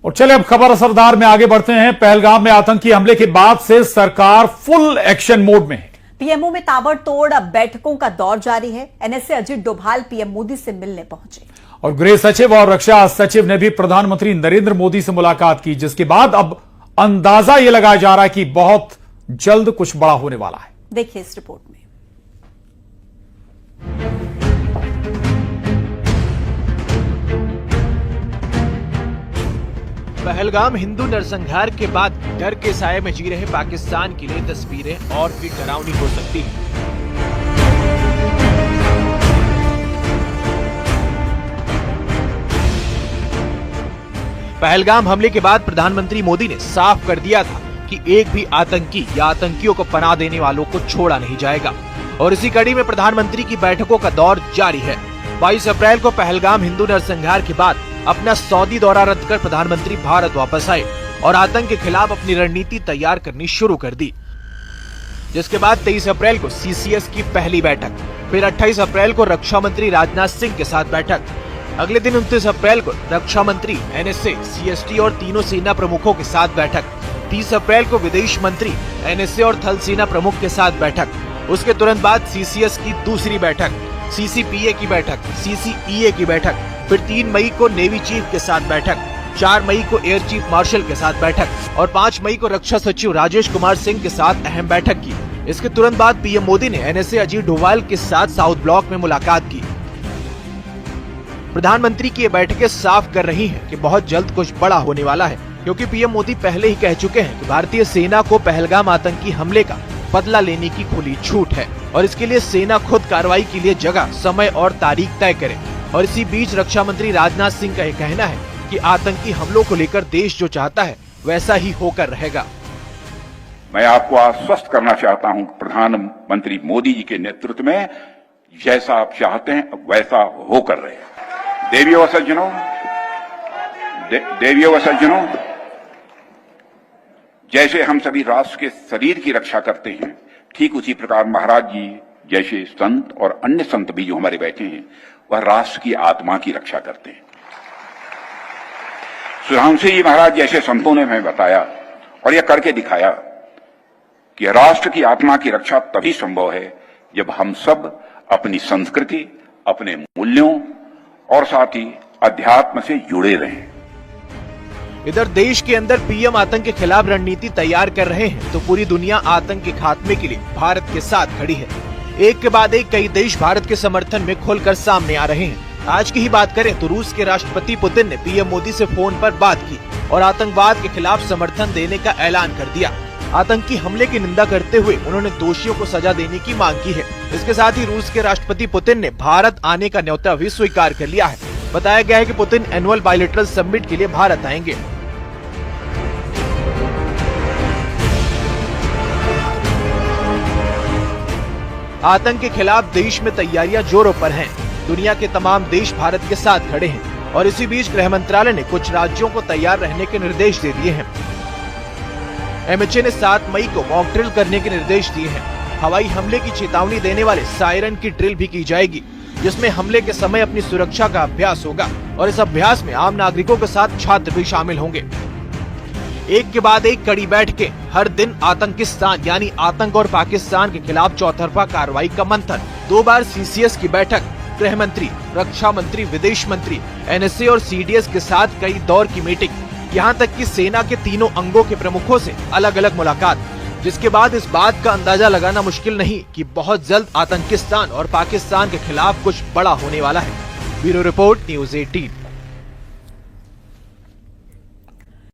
और चले अब खबर असरदार में आगे बढ़ते हैं। पहलगाम में आतंकी हमले के बाद से सरकार फुल एक्शन मोड में है। पीएमओ में ताबड़तोड़ बैठकों का दौर जारी है। एनएसए अजित डोभाल पीएम मोदी से मिलने पहुंचे और गृह सचिव और रक्षा सचिव ने भी प्रधानमंत्री नरेंद्र मोदी से मुलाकात की, जिसके बाद अब अंदाजा यह लगाया जा रहा है कि बहुत जल्द कुछ बड़ा होने वाला है। देखिए इस रिपोर्ट में। पहलगाम हिंदू नरसंहार के बाद डर के साए में जी रहे पाकिस्तान के लिए तस्वीरें और भी डरावनी हो सकती हैं। पहलगाम हमले के बाद प्रधानमंत्री मोदी ने साफ कर दिया था कि एक भी आतंकी या आतंकियों को पनाह देने वालों को छोड़ा नहीं जाएगा और इसी कड़ी में प्रधानमंत्री की बैठकों का दौर जारी है। 22 अप्रैल को पहलगाम हिंदू नरसंहार के बाद अपना सऊदी दौरा रद्द कर प्रधानमंत्री भारत वापस आए और आतंक के खिलाफ अपनी रणनीति तैयार करनी शुरू कर दी, जिसके बाद 23 अप्रैल को सीसीएस की पहली बैठक, फिर 28 अप्रैल को रक्षा मंत्री राजनाथ सिंह के साथ बैठक, अगले दिन 29 अप्रैल को रक्षा मंत्री, एनएसए, सीएसटी और तीनों सेना प्रमुखों के साथ बैठक, 30 अप्रैल को विदेश मंत्री, एनएसए और थल सेना प्रमुख के साथ बैठक, उसके तुरंत बाद सीसीएस की दूसरी बैठक, सीसीपीए की बैठक, सीसीईए की बैठक, फिर 3 मई को नेवी चीफ के साथ बैठक, 4 मई को एयर चीफ मार्शल के साथ बैठक और 5 मई को रक्षा सचिव राजेश कुमार सिंह के साथ अहम बैठक की। इसके तुरंत बाद पीएम मोदी ने एनएसए अजीत डोभाल के साथ साउथ ब्लॉक में मुलाकात की। प्रधानमंत्री की ये बैठकें साफ कर रही हैं कि बहुत जल्द कुछ बड़ा होने वाला है, क्योंकि पीएम मोदी पहले ही कह चुके हैं कि भारतीय सेना को पहलगाम आतंकी हमले का बदला लेने की खुली छूट है और इसके लिए सेना खुद कार्रवाई के लिए जगह, समय और तारीख तय करे। और इसी बीच रक्षा मंत्री राजनाथ सिंह का यह कहना है कि आतंकी हमलों को लेकर देश जो चाहता है वैसा ही होकर रहेगा। मैं आपको आश्वस्त करना चाहता हूं, प्रधानमंत्री मोदी जी के नेतृत्व में जैसा आप चाहते हैं वैसा होकर रहेगा। देवियों व सज्जनों, जैसे हम सभी राष्ट्र के शरीर की रक्षा करते हैं, ठीक उसी प्रकार महाराज जी जैसे संत और अन्य संत भी जो हमारे बैठे हैं, वह राष्ट्र की आत्मा की रक्षा करते हैं। सुधांशु जी महाराज जैसे संतों ने हमें बताया और यह करके दिखाया कि राष्ट्र की आत्मा की रक्षा तभी संभव है जब हम सब अपनी संस्कृति, अपने मूल्यों और साथ ही अध्यात्म से जुड़े रहें। इधर देश के अंदर पीएम आतंक के खिलाफ रणनीति तैयार कर रहे हैं, तो पूरी दुनिया आतंक के खात्मे के लिए भारत के साथ खड़ी है। एक के बाद एक कई देश भारत के समर्थन में खुलकर सामने आ रहे हैं। आज की ही बात करें तो रूस के राष्ट्रपति पुतिन ने पीएम मोदी से फोन पर बात की और आतंकवाद के खिलाफ समर्थन देने का ऐलान कर दिया। आतंकी हमले की निंदा करते हुए उन्होंने दोषियों को सजा देने की मांग की है। इसके साथ ही रूस के राष्ट्रपति पुतिन ने भारत आने का न्योता भी स्वीकार कर लिया है। बताया गया है कि पुतिन एनुअल बायलैटरल समिट के लिए भारत आएंगे। आतंक के खिलाफ देश में तैयारियां जोरों पर हैं। दुनिया के तमाम देश भारत के साथ खड़े हैं और इसी बीच गृह मंत्रालय ने कुछ राज्यों को तैयार रहने के निर्देश दे दिए हैं। एमएचए ने 7 मई को मॉक ड्रिल करने के निर्देश दिए हैं। हवाई हमले की चेतावनी देने वाले सायरन की ड्रिल भी की जाएगी, जिसमें हमले के समय अपनी सुरक्षा का अभ्यास होगा और इस अभ्यास में आम नागरिकों के साथ छात्र भी शामिल होंगे। एक के बाद एक कड़ी बैठकें, हर दिन आतंकिस्तान यानी आतंक और पाकिस्तान के खिलाफ चौतरफा कार्रवाई का मंथन, 2 बार सीसीएस की बैठक, गृह मंत्री, रक्षा मंत्री, विदेश मंत्री, एनएसए और सीडीएस के साथ कई दौर की मीटिंग, यहाँ तक कि सेना के तीनों अंगों के प्रमुखों से अलग अलग मुलाकात, जिसके बाद इस बात का अंदाजा लगाना मुश्किल नहीं कि बहुत जल्द आतंकिस्तान और पाकिस्तान के खिलाफ कुछ बड़ा होने वाला है। Bureau report, news 18।